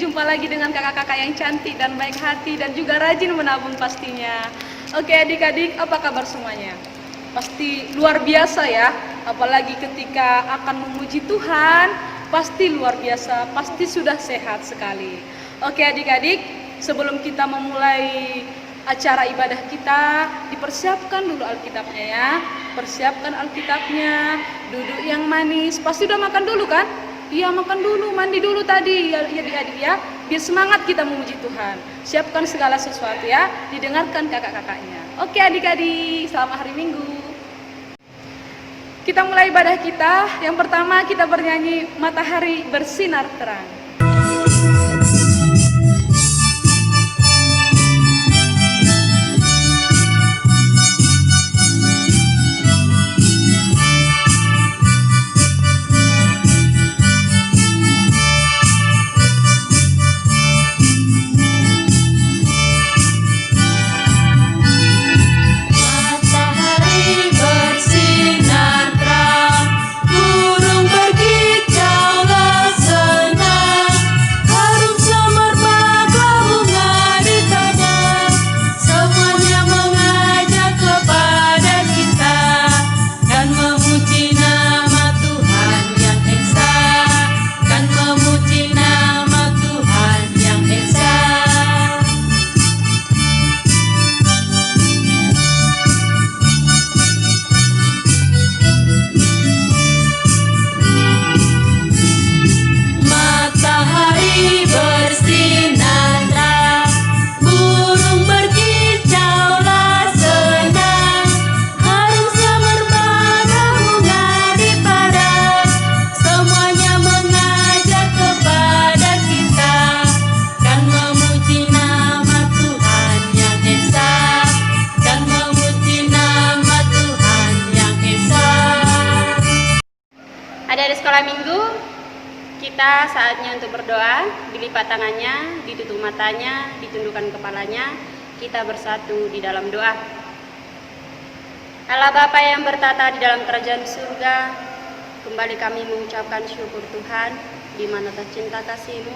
jumpa lagi dengan kakak-kakak yang cantik dan baik hati dan juga rajin menabung pastinya. Oke adik-adik, apa kabar semuanya? Pasti luar biasa ya, apalagi ketika akan memuji Tuhan, pasti luar biasa, pasti sudah sehat sekali. Oke adik-adik, sebelum kita memulai acara ibadah kita, dipersiapkan dulu Alkitabnya ya. Persiapkan Alkitabnya, duduk yang manis. Pasti udah makan dulu kan? Iya makan dulu, mandi dulu tadi ya adik-adik ya. Biar semangat kita memuji Tuhan. Siapkan segala sesuatu ya, didengarkan kakak-kakaknya. Oke adik-adik, selamat hari Minggu. Kita mulai ibadah kita. Yang pertama kita bernyanyi Matahari Bersinar Terang. Adik-adik sekolah minggu, kita saatnya untuk berdoa. Dilipat tangannya, ditutup matanya, ditundukkan kepalanya. Kita bersatu di dalam doa. Allah Bapa yang bertata di dalam kerajaan surga, kembali kami mengucapkan syukur Tuhan, di mana tercinta kasih-Mu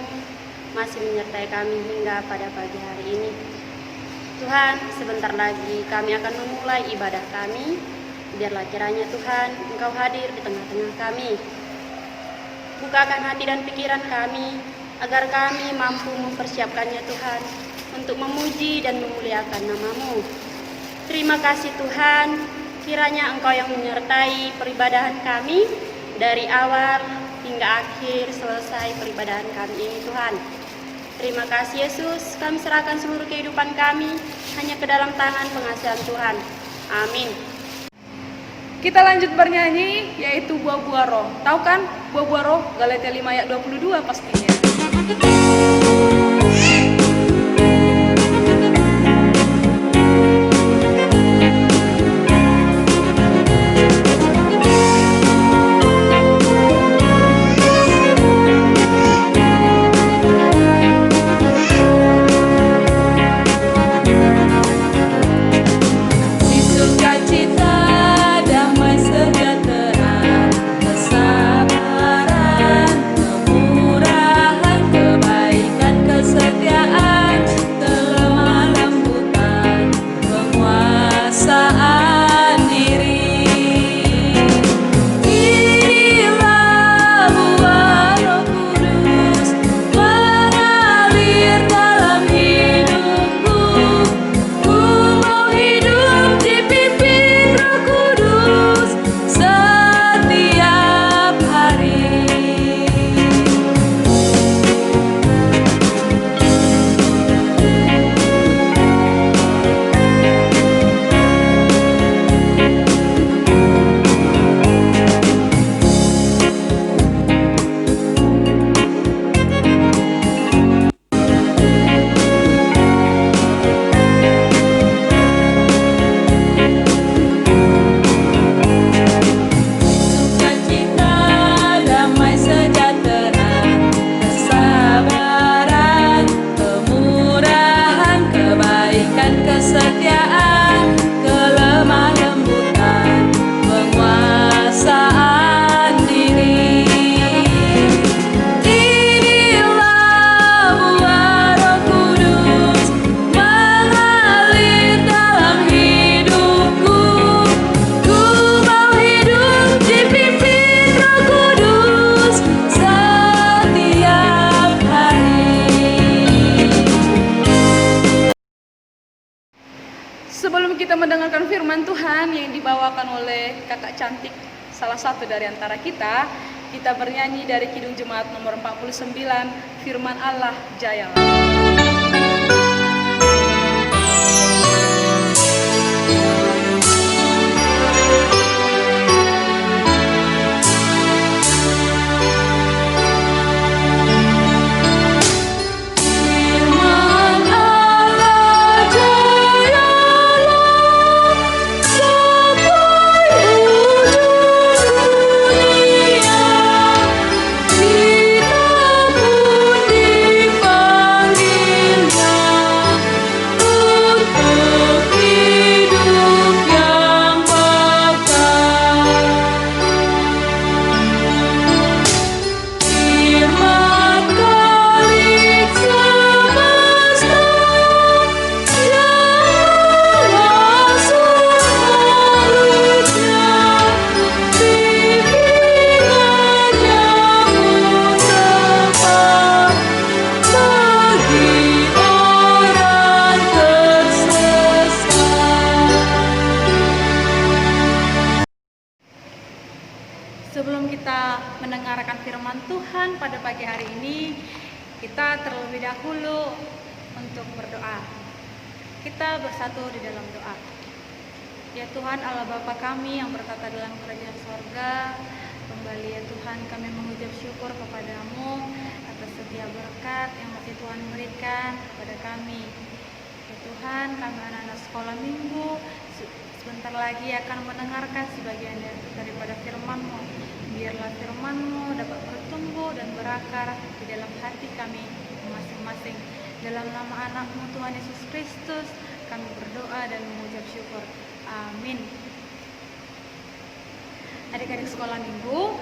masih menyertai kami hingga pada pagi hari ini. Tuhan, sebentar lagi kami akan memulai ibadah kami. Biarlah kiranya Tuhan, Engkau hadir di tengah-tengah kami. Bukakan hati dan pikiran kami, agar kami mampu mempersiapkannya Tuhan, untuk memuji dan memuliakan nama-Mu. Terima kasih Tuhan, kiranya Engkau yang menyertai peribadahan kami, dari awal hingga akhir selesai peribadahan kami ini Tuhan. Terima kasih Yesus, kami serahkan seluruh kehidupan kami hanya ke dalam tangan pengasihan Tuhan. Amin. Kita lanjut bernyanyi, yaitu Buah-buah Roh. Tahu kan Buah-buah Roh? Galatia 5 ayat 22 pastinya. Kebahagiaan kita mendengarkan firman Tuhan yang dibawakan oleh kakak cantik salah satu dari antara kita, kita bernyanyi dari Kidung Jemaat nomor 49, Firman Allah Jayalah. Sebelum kita mendengarkan firman Tuhan pada pagi hari ini, kita terlebih dahulu untuk berdoa. Kita bersatu di dalam doa. Ya Tuhan Allah Bapa kami yang bertata dalam kerajaan sorga, kembali ya Tuhan kami mengucap syukur kepadamu atas setiap berkat yang masih Tuhan berikan kepada kami. Ya Tuhan, kami anak-anak sekolah minggu sebentar lagi akan mendengarkan sebagian daripada firman-Mu. Biarlah firman-Mu dapat bertumbuh dan berakar di dalam hati kami masing-masing. Dalam nama anak-Mu Tuhan Yesus Kristus, kami berdoa dan mengucap syukur. Amin. Adik-adik sekolah minggu,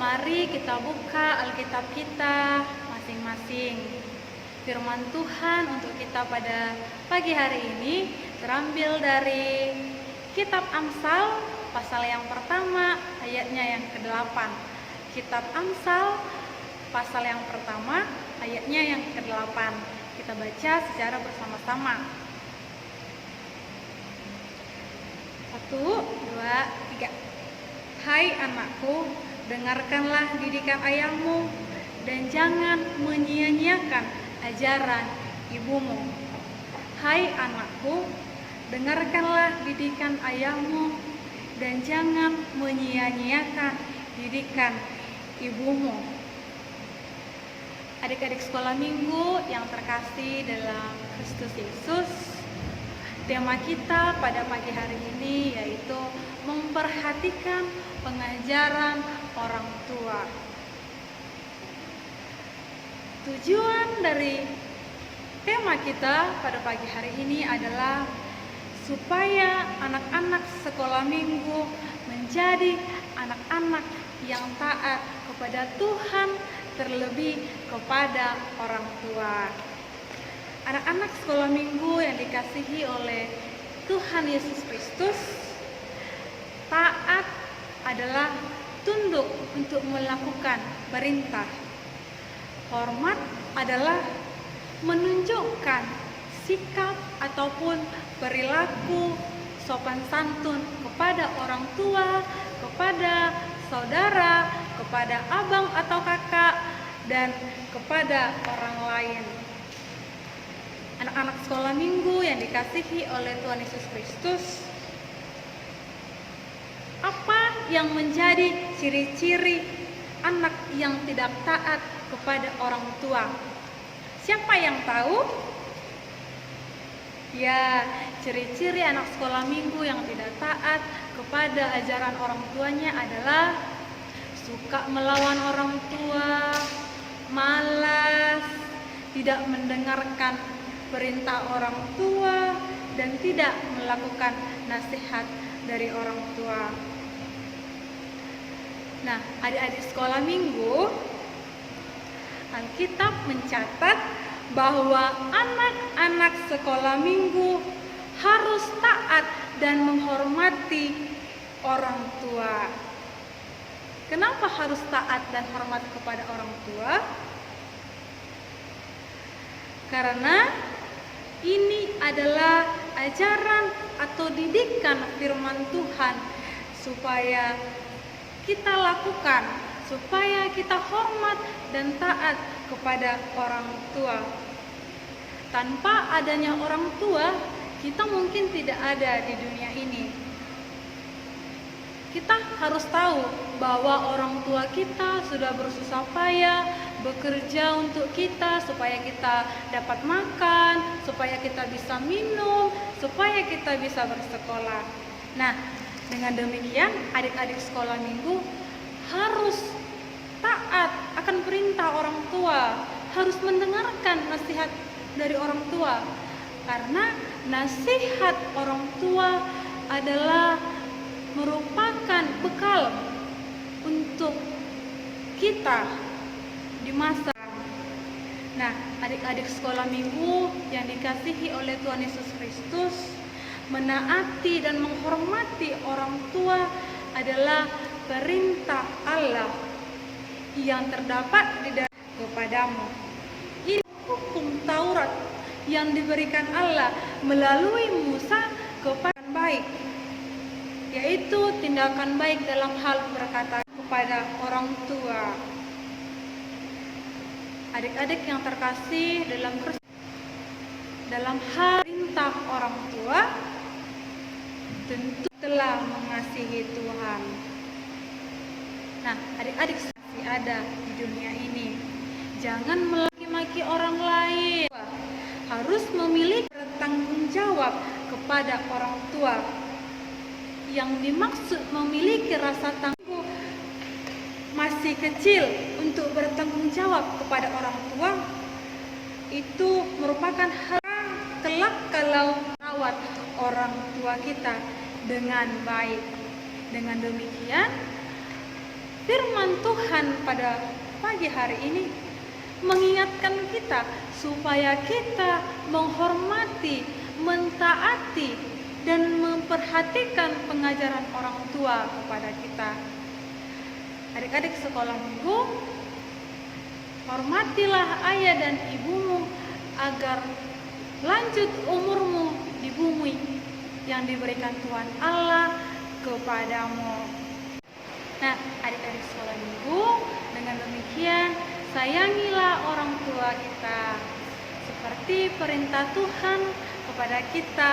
mari kita buka Alkitab kita masing-masing. Firman Tuhan untuk kita pada pagi hari ini terambil dari Kitab Amsal pasal yang pertama ayatnya yang ke-8. Kitab Amsal pasal yang pertama ayatnya yang ke-8. Kita baca secara bersama-sama. 1, 2, 3. Hai anakku, dengarkanlah didikan ayahmu dan jangan menyia-nyiakan ajaran ibumu. Hai anakku, dengarkanlah didikan ayahmu dan jangan menyia-nyiakan didikan ibumu. Adik-adik sekolah minggu yang terkasih dalam Kristus Yesus, tema kita pada pagi hari ini yaitu memperhatikan pengajaran orang tua. Tujuan dari tema kita pada pagi hari ini adalah supaya anak-anak sekolah minggu menjadi anak-anak yang taat kepada Tuhan, terlebih kepada orang tua. Anak-anak sekolah minggu yang dikasihi oleh Tuhan Yesus Kristus, taat adalah tunduk untuk melakukan perintah. Hormat adalah menunjukkan sikap ataupun perilaku sopan santun kepada orang tua, kepada saudara, kepada abang atau kakak, dan kepada orang lain. Anak-anak sekolah minggu yang dikasihi oleh Tuhan Yesus Kristus, apa yang menjadi ciri-ciri anak yang tidak taat kepada orang tua? Siapa yang tahu? Ya, ciri-ciri anak sekolah minggu yang tidak taat kepada ajaran orang tuanya adalah suka melawan orang tua, malas, tidak mendengarkan perintah orang tua, dan tidak melakukan nasihat dari orang tua. Nah, adik-adik sekolah minggu, Alkitab mencatat bahwa anak-anak sekolah minggu harus taat dan menghormati orang tua. Kenapa harus taat dan hormat kepada orang tua? Karena ini adalah ajaran atau didikan firman Tuhan supaya kita lakukan, supaya kita hormat dan taat kepada orang tua. Tanpa adanya orang tua, kita mungkin tidak ada di dunia ini. Kita harus tahu bahwa orang tua kita sudah bersusah payah bekerja untuk kita supaya kita dapat makan, supaya kita bisa minum, supaya kita bisa bersekolah. Nah, dengan demikian adik-adik sekolah minggu harus taat akan perintah orang tua, harus mendengarkan nasihat dari orang tua. Karena nasihat orang tua adalah merupakan bekal untuk kita di masa. Nah, adik-adik sekolah minggu yang dikasihi oleh Tuhan Yesus Kristus, menaati dan menghormati orang tua adalah perintah Allah yang terdapat di dalam kepadamu. Ini hukum Taurat yang diberikan Allah melalui Musa kepada baik, yaitu tindakan baik dalam hal berkata kepada orang tua. Adik-adik yang terkasih dalam hal perintah orang tua, tentu telah mengasihi Tuhan. Nah, adik-adik masih ada di dunia ini, jangan memaki-maki orang lain. Harus memiliki bertanggung jawab kepada orang tua. Yang dimaksud memiliki rasa tanggung masih kecil untuk bertanggung jawab kepada orang tua, itu merupakan hal kelak kalau merawat orang tua kita dengan baik. Dengan demikian, firman Tuhan pada pagi hari ini mengingatkan kita supaya kita menghormati, mentaati, dan memperhatikan pengajaran orang tua kepada kita. Adik-adik sekolah minggu, hormatilah ayah dan ibumu agar lanjut umurmu di bumi yang diberikan Tuhan Allah kepadamu. Nah, adik-adik sekolah minggu, dengan demikian sayangilah orang tua kita seperti perintah Tuhan kepada kita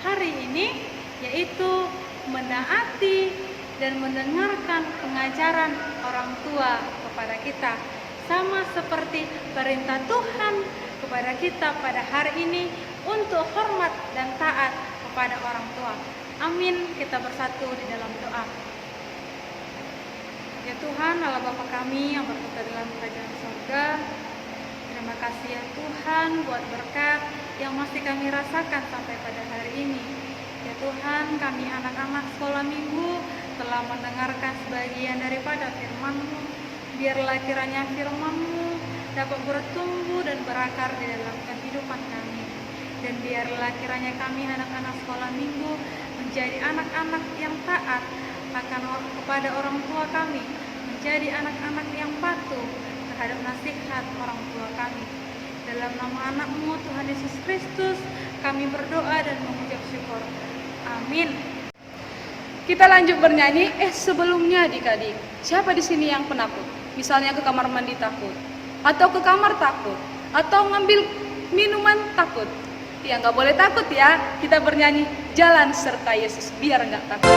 hari ini, yaitu menaati dan mendengarkan pengajaran orang tua kepada kita, sama seperti perintah Tuhan kepada kita pada hari ini untuk hormat dan taat kepada orang tua. Amin. Kita bersatu di dalam doa. Ya Tuhan, Allah Bapa kami yang berkata dalam kerajaan surga, terima kasih ya Tuhan buat berkat yang masih kami rasakan sampai pada hari ini. Ya Tuhan, kami anak-anak sekolah minggu telah mendengarkan sebagian daripada firman-Mu. Biarlah kiranya firman-Mu dapat bertumbuh dan berakar di dalam kehidupan kami. Dan biarlah kiranya kami anak-anak sekolah minggu menjadi anak-anak yang taat akan kepada orang tua kami, menjadi anak-anak yang patuh terhadap nasihat orang tua kami. Dalam nama anak-Mu Tuhan Yesus Kristus, kami berdoa dan mengucap syukur. Amin. Kita lanjut bernyanyi. Sebelumnya adik-adik, siapa di sini yang penakut? Misalnya ke kamar mandi takut, atau ke kamar takut, atau ngambil minuman takut. Ya nggak boleh takut ya. Kita bernyanyi Jalan Serta Yesus biar nggak takut.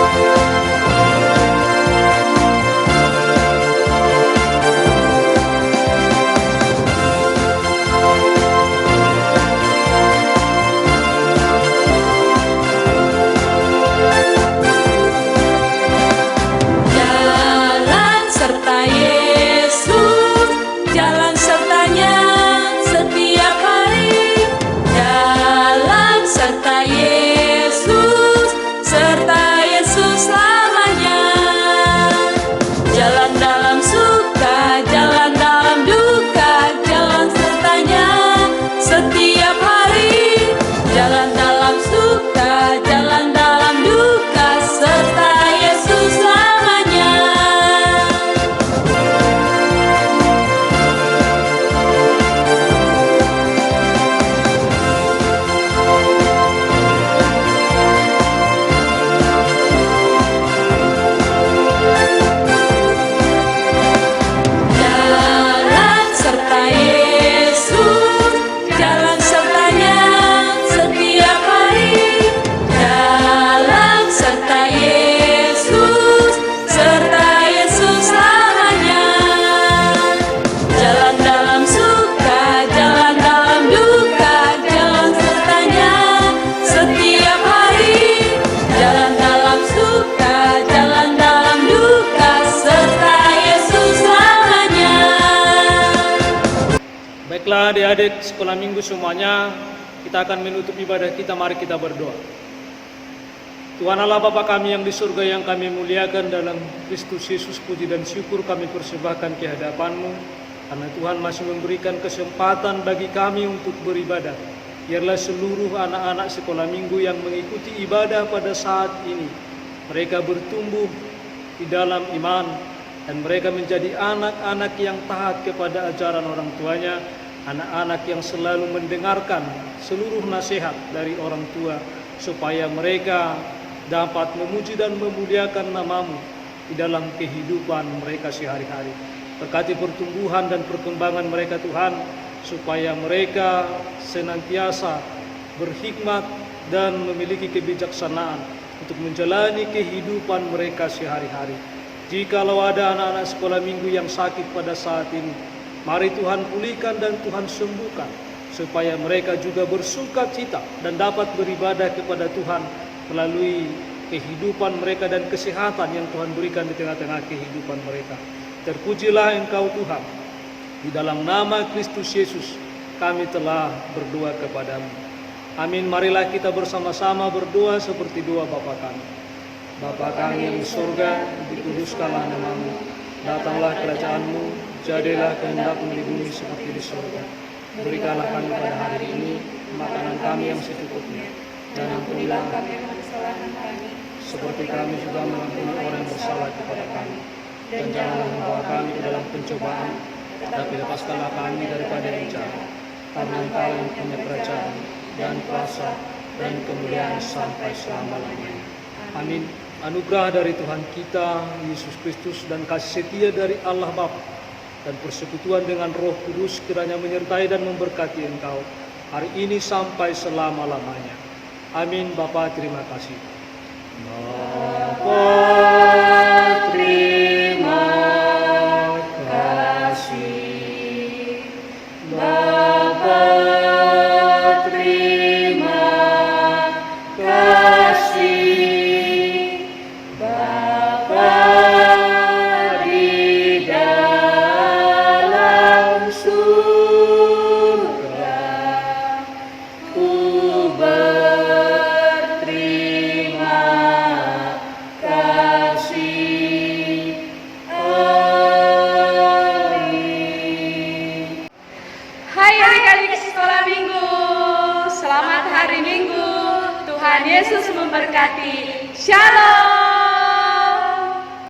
Serta Yesus selamanya. adik-adik sekolah minggu semuanya, kita akan menutup ibadah kita, mari kita berdoa. Tuhan Allah Bapa kami yang di surga, yang kami muliakan dalam Kristus Yesus, puji dan syukur kami persembahkan ke hadapan-Mu, karena Tuhan masih memberikan kesempatan bagi kami untuk beribadah. Biarlah seluruh anak-anak sekolah minggu yang mengikuti ibadah pada saat ini, mereka bertumbuh di dalam iman, dan mereka menjadi anak-anak yang taat kepada ajaran orang tuanya, anak-anak yang selalu mendengarkan seluruh nasihat dari orang tua, supaya mereka dapat memuji dan memuliakan nama-Mu di dalam kehidupan mereka sehari-hari. Berkati pertumbuhan dan perkembangan mereka Tuhan, supaya mereka senantiasa berhikmat dan memiliki kebijaksanaan untuk menjalani kehidupan mereka sehari-hari. Jikalau ada anak-anak sekolah minggu yang sakit pada saat ini, mari Tuhan pulihkan dan Tuhan sembuhkan, supaya mereka juga bersukacita dan dapat beribadah kepada Tuhan melalui kehidupan mereka dan kesehatan yang Tuhan berikan di tengah-tengah kehidupan mereka. Terpujilah Engkau Tuhan. Di dalam nama Kristus Yesus kami telah berdoa kepadamu. Amin. Marilah kita bersama-sama berdoa seperti doa Bapa kami. Bapa kami yang di surga, dikuduskanlah nama-Mu. Datanglah kerajaan-Mu, jadilah kehendak-Mu di bumi seperti di surga. Berikanlah kami pada hari ini makanan kami yang secukupnya, dan ampunilah kesalahan kami, seperti kami juga mengampuni orang yang bersalah kepada kami. Dan janganlah membawa kami ke dalam pencobaan, tapi lepaskanlah kami daripada yang jahat. Karena Engkau yang punya kerajaan dan kuasa dan kemuliaan sampai selama-lamanya. Amin. Anugerah dari Tuhan kita Yesus Kristus dan kasih setia dari Allah Bapa dan persekutuan dengan Roh Kudus kiranya menyertai dan memberkati engkau hari ini sampai selama-lamanya. Amin. Bapa, terima kasih. Bapa, terima kasih. Bapa, terima kasih. Bapa di dalam surga, ku berterima kasih. Amin. Hai adik-adik sekolah minggu, selamat hari Minggu. Tuhan Yesus memberkati. Shalom.